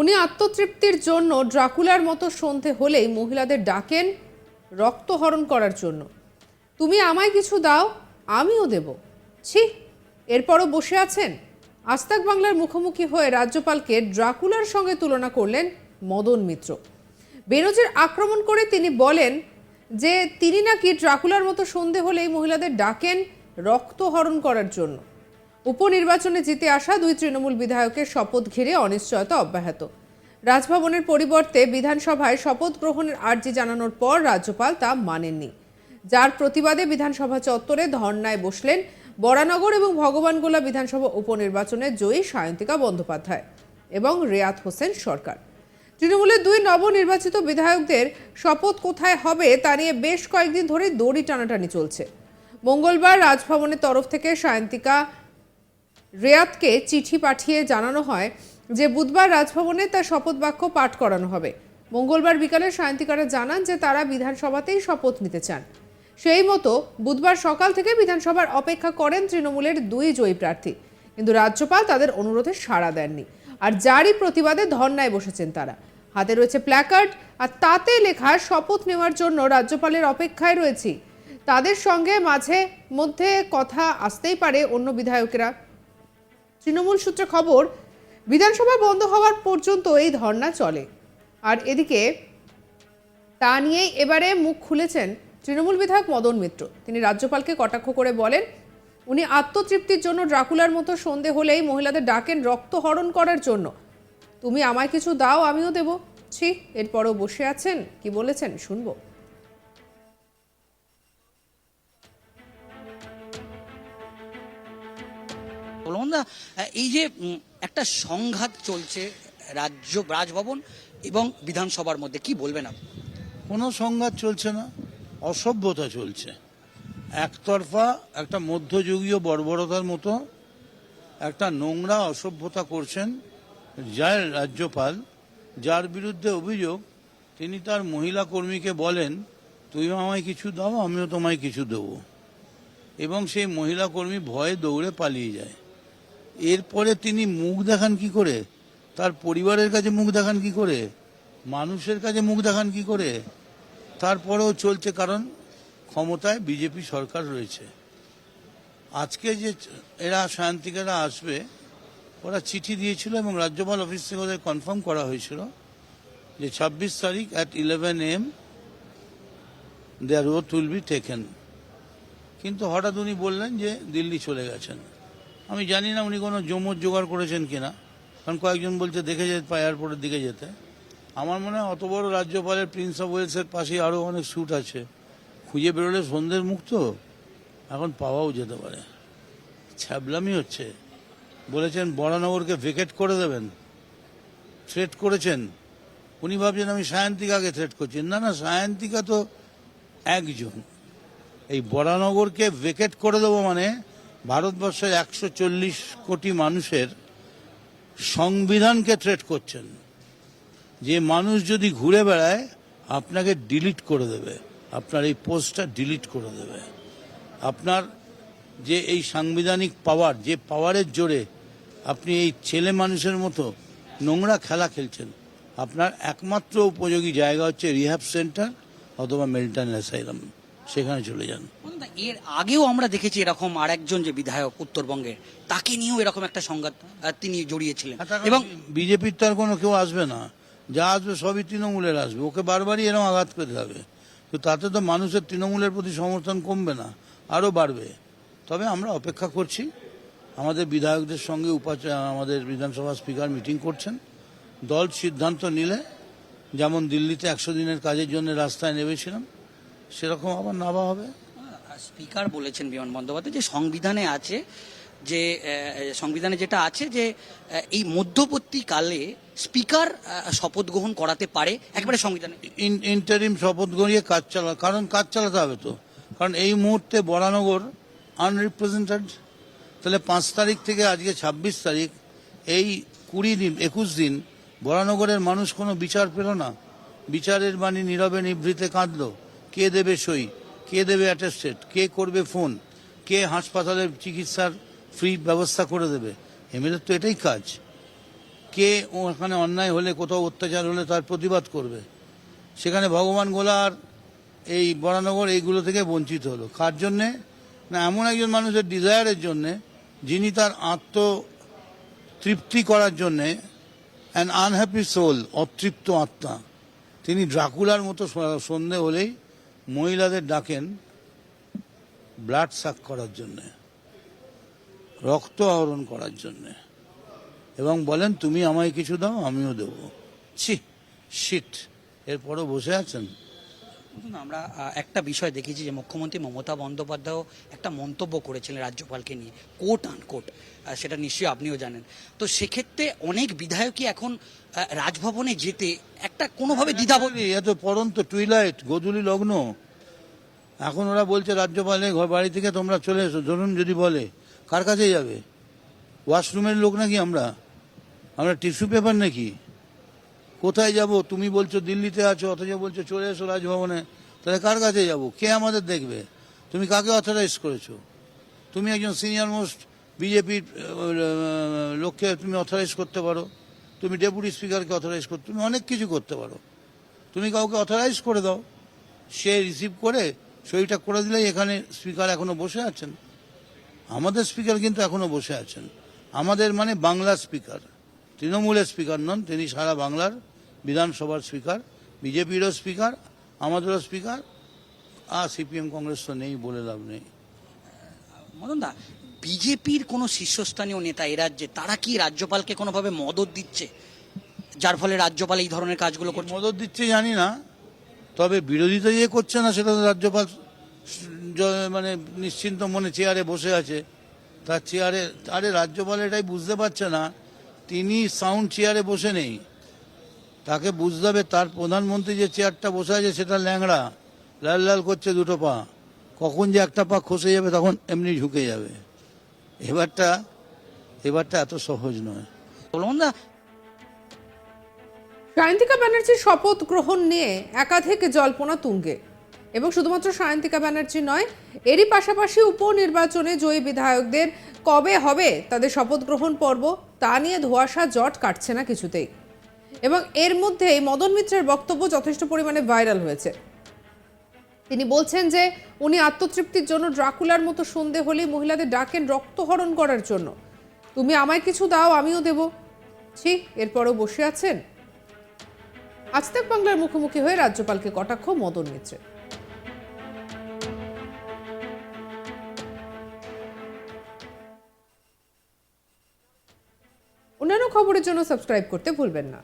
উনি আত্মতৃপ্তির জন্য ড্রাকুলার মতো সন্ধে হলেই মহিলাদের ডাকেন রক্তহরণ করার জন্য। তুমি আমায় কিছু দাও, আমিও দেব। ছি, এরপরও বসে আছেন। আস্তাক বাংলার মুখোমুখি হয়ে রাজ্যপালকে ড্রাকুলার সঙ্গে তুলনা করলেন মদন মিত্র। বেনজির আক্রমণ করে তিনি বলেন যে তিনি নাকি ড্রাকুলার মতো সন্ধে হলেই মহিলাদের ডাকেন রক্তহরণ করার জন্য। উপনির্বাচনে জিতে আসা দুই তৃণমূল বিধায়কের শপথ ঘিরে অনিশ্চয়তা অব্যাহত। রাজভবনের পরিবর্তে বিধানসভায় শপথ গ্রহণের আর্জি জানানোর পর রাজ্যপাল তা মানেননি, যার প্রতিবাদে বিধানসভা চত্বরে ধর্নায় বসলেন বরানগর এবং ভগবানগোলা বিধানসভা উপনির্বাচনে জয়ী সায়ন্তিকা বন্দ্যোপাধ্যায় এবং রেয়াত হোসেন সরকার। তৃণমূলের দুই নবনির্বাচিত বিধায়কদের শপথ কোথায় হবে তা নিয়ে বেশ কয়েকদিন ধরে দড়ি টানাটানি চলছে। মঙ্গলবার রাজভবনের তরফ থেকে সায়ন্তিকা রেয়াতকে চিঠি পাঠিয়ে জানানো হয় যে বুধবার রাজভবনে তার শপথ বাক্য পাঠ করানো হবে। মঙ্গলবার বিকালে সায়ন্তিকারা জানান যে তারা বিধানসভাতেই শপথ নিতে চান। সেই মতো বুধবার সকাল থেকে বিধানসভার অপেক্ষা করেন তৃণমূলের দুই জয়ী প্রার্থী, কিন্তু রাজ্যপাল তাদের অনুরোধে সাড়া দেননি। আর যারই প্রতিবাদে ধর্নায় বসেছেন তারা। হাতে রয়েছে প্ল্যাকার্ড, আর তাতে লেখা শপথ নেওয়ার জন্য রাজ্যপালের অপেক্ষায় রয়েছি। তাদের সঙ্গে মাঝে মধ্যে কথা আসতেই পারে অন্য বিধায়কেরা। তৃণমূল সূত্রে খবর, বিধানসভা বন্ধ হওয়ার পর্যন্ত এই ধর্না চলে। আর এদিকে তা নিয়েই এবারে মুখ খুলেছেন তৃণমূল বিধায়ক মদন মিত্র। তিনি রাজ্যপালকে কটাক্ষ করে বলেন, উনি আত্মতৃপ্তির জন্য ড্রাকুলার মতো সন্ধে হলেই মহিলাদের ডাকেন রক্তহরণ করার জন্য। তুমি আমায় কিছু দাও, আমিও দেব। ছি, এরপরও বসে আছেন। কি বলেছেন শুনবো। বলুন না, এই যে একটা সংঘাত চলছে রাজভবন এবং বিধানসভার মধ্যে, কি বলবেন আপনি? কোনো সংঘাত চলছে না, অসভ্যতা চলছে। একতরফা একটা মধ্যযুগীয় বর্বরতার মতো একটা নোংরা অসভ্যতা করছেন যার রাজ্যপাল, যার বিরুদ্ধে অভিযোগ তিনি তার মহিলা কর্মীকে বলেন তুমি আমায় কিছু দাও, আমিও তোমায় কিছু দেবো, এবং সেই মহিলা কর্মী ভয়ে দৌড়ে পালিয়ে যায়। এরপরে তিনি মুখ দেখান কি করে, তার পরিবারের কাছে মুখ দেখান কি করে, মানুষের কাছে মুখ দেখান কি করে? তারপরেও চলছে, কারণ ক্ষমতায় বিজেপি সরকার রয়েছে। আজকে যে এরা সায়ন্তিকারা আসবে, ওরা চিঠি দিয়েছিল এবং রাজ্যপাল অফিস থেকে ওদের কনফার্ম করা হয়েছিল যে 26 তারিখ at 11 AM their oath will be taken। কিন্তু হঠাৎ উনি বললেন যে দিল্লি চলে গেছেন। আমি জানি না উনি কোনো জমজ জোগাড় করেছেন কিনা, কারণ কয়েকজন বলছে দেখে যেতে এয়ারপোর্টের দিকে যেতে। আমার মনে হয় অত বড় রাজ্যপালের প্রিন্স অফ ওয়েলসের পাশে আরও অনেক স্যুট আছে, খুঁজে বেরোলে সন্ধ্যের মুখ তো এখন পাওয়াও যেতে পারে। ছ্যাবলামি হচ্ছে। বলেছেন বরানগরকে ভেকেট করে দেবেন, থ্রেট করেছেন। উনি ভাবছেন আমি সায়ন্তিকাকে থ্রেট করছি। না না, সায়ন্তিকা তো একজন। এই বরানগরকে ভেকেট করে দেবো মানে ভারতবর্ষের 140 কোটি মানুষের সংবিধানকে থ্রেট করছেন। যে মানুষ যদি ঘুরে বেড়ায় আপনাকে ডিলিট করে দেবে, আপনার এই পোস্টটা ডিলিট করে দেবে। আপনার যে এই সাংবিধানিক পাওয়ার, যে পাওয়ারের জোরে আপনি এই ছেলে মানুষের মতো নোংরা খেলা খেলছেন, আপনার একমাত্র উপযোগী জায়গা হচ্ছে রিহ্যাব সেন্টার অথবা মেন্টাল অ্যাসাইলাম, সেখানে চলে যান। এর আগেও আমরা দেখেছি এরকম আর একজন যে বিধায়ক উত্তরবঙ্গের, তাকে নিয়েও এরকম একটা সংঘাত তিনি জড়িয়েছিলেন। এবং বিজেপির তো আর কোনো কেউ আসবে না, যা আসবে সবই তৃণমূলের আসবে। ওকে বারবারই এরকম আঘাত পেতে হবে, তো তাতে তো মানুষের তৃণমূলের প্রতি সমর্থন কমবে না, আরও বাড়বে। তবে আমরা অপেক্ষা করছি। আমাদের বিধায়কদের সঙ্গে আমাদের বিধানসভা স্পিকার মিটিং করছেন। দল সিদ্ধান্ত নিলে, যেমন দিল্লিতে 100 দিনের কাজের জন্য রাস্তায় নেমেছিলাম, সেরকম আবার নামা হবে। স্পিকার বলেছেন বিমান বন্দ্যোপাধ্যায় যে সংবিধানে আছে, যে সংবিধানে যেটা আছে যে এই মধ্যবর্তীকালে স্পিকার শপথ গ্রহণ করাতে পারে, একেবারে সংবিধানে ইন্টারিম শপথ গ্রহণে কাজ কারণ কাজ চালাতে হবে তো। কারণ এই মুহূর্তে বরানগর আনরিপ্রেজেন্টেড। তাহলে 5 তারিখ থেকে আজকে 26 তারিখ, এই 20 দিন 21 দিন বরানগরের মানুষ কোনো বিচার পেল না। বিচারের বাণী নীরবে নিভৃতে কাঁদলো। কে দেবে সই, কে দেবে অ্যাটেস্টেড, কে করবে ফোন, কে হাসপাতালের চিকিৎসার ফ্রি ব্যবস্থা করে দেবে? এমএলএর তো এটাই কাজ। কে ওখানে অন্যায় হলে কোথাও অত্যাচার হলে তার প্রতিবাদ করবে। সেখানে ভগবান গোলার এই বরানগর এইগুলো থেকে বঞ্চিত হলো। কার জন্যে? না এমন একজন মানুষের ডিজায়ারের জন্যে, যিনি তার আত্মতৃপ্তি করার জন্যে, অ্যান আনহ্যাপি সোল, অতৃপ্ত আত্মা, তিনি ড্রাকুলার মতো সন্ধে হলেই মহিলাদের ডাকেন ব্লাড সাক করার জন্যে, রক্ত আহরণ করার জন্যে, এবং বলেন তুমি আমায় কিছু দাও আমিও দেব। ছি, শিট। এরপরও বসে আছেন। দেখুন, আমরা একটা বিষয় দেখেছি যে মুখ্যমন্ত্রী মমতা বন্দ্যোপাধ্যায় একটা মন্তব্য করেছিলেন রাজ্যপালকে নিয়ে, কোট আনকোট, সেটা নিশ্চয়ই আপনিও জানেন। তো সেক্ষেত্রে অনেক বিধায়কই এখন রাজভবনে যেতে একটা কোনোভাবে দ্বিধাবোধ। এত পরন্ত টুইলাইট, গোধূলি লগ্ন, এখন ওরা বলছে রাজ্যপালের বাড়ি থেকে তোমরা চলে এসো। ধরুন যদি বলে, কার কাছে যাবে? ওয়াশরুমের লোক নাকি আমরা? টিস্যু পেপার নাকি? কোথায় যাব? তুমি বলছো দিল্লিতে আছো, অথচ বলছো চলে এসো রাজভবনে। তাহলে কার কাছে যাব? কে আমাদের দেখবে? তুমি কাকে অথরাইজ করেছো? তুমি একজন সিনিয়র মোস্ট বিজেপির লোককে তুমি অথরাইজ করতে পারো, তুমি ডেপুটি স্পিকারকে অথরাইজ করতে, তুমি অনেক কিছু করতে পারো। তুমি কাউকে অথরাইজ করে দাও, সে রিসিভ করে সইটা করে দিলেই এখানে স্পিকার এখনো বসে আছেন। আমাদের স্পিকার কিন্তু এখনো বসে আছেন। আমাদের মানে বাংলার স্পিকার, তৃণমূলের স্পিকার নন, তিনি সারা বাংলার বিধানসভার স্পিকার, বিজেপিরও স্পিকার, আমাদেরও স্পিকার। আর সিপিএম কংগ্রেস তো নেই, বলে লাভ নেই। মদন দা, বিজেপির কোনো শীর্ষস্থানীয় নেতা এ রাজ্যে, তারা কি রাজ্যপালকে কোনোভাবে মদত দিচ্ছে, যার ফলে রাজ্যপাল এই ধরনের কাজগুলো করছে? মদত দিচ্ছে জানি না, তবে বিরোধিতা যে করছে না সেটা তো রাজ্যপাল মানে নিশ্চিন্ত মনে চেয়ারে বসে আছে। তার চেয়ারে, আরে রাজ্যপাল এটাই বুঝতে পারছে না, তিনি সাউন্ড চেয়ারে বসে নেই। তাকে বুঝতে হবে তার প্রধানমন্ত্রী যে চেয়ারটা বসে আছে সেটা ল্যাংড়া, লাল লাল করছে দুটো পা, কখন যে একটা পা খসে যাবে তখন এমনি ঝুঁকে যাবে। এবারটা এত সহজ নয়। বলুন দা, সায়ন্তিকা ব্যানার্জির শপথ গ্রহণ নিয়ে একাধিক জল্পনা তুঙ্গে, এবং শুধুমাত্র সায়ন্তিকা ব্যানার্জি নয়, এরই পাশাপাশি উপনির্বাচনে জয়ী বিধায়কদের কবে হবে তাদের শপথ গ্রহণ পর্ব, তা নিয়ে ধোঁয়াশা জট কাটছে না কিছুতেই। এবং এর মধ্যেই মদন মিত্রের বক্তব্য যথেষ্ট পরিমাণে ভাইরাল হয়েছে। তিনি বলছেন যে উনি আত্মতৃপ্তির জন্য ড্রাকুলার মতো সন্ধে হলেই মহিলাদের ডাকেন রক্তহরণ করার জন্য। তুমি আমায় কিছু দাও আমিও দেব। ছি, এরপরও বসে আছেন। আজ তাক বাংলার মুখোমুখি হয়ে রাজ্যপালকে কটাক্ষ মদন মিত্রের। অন্যান্য খবরের জন্য সাবস্ক্রাইব করতে ভুলবেন না।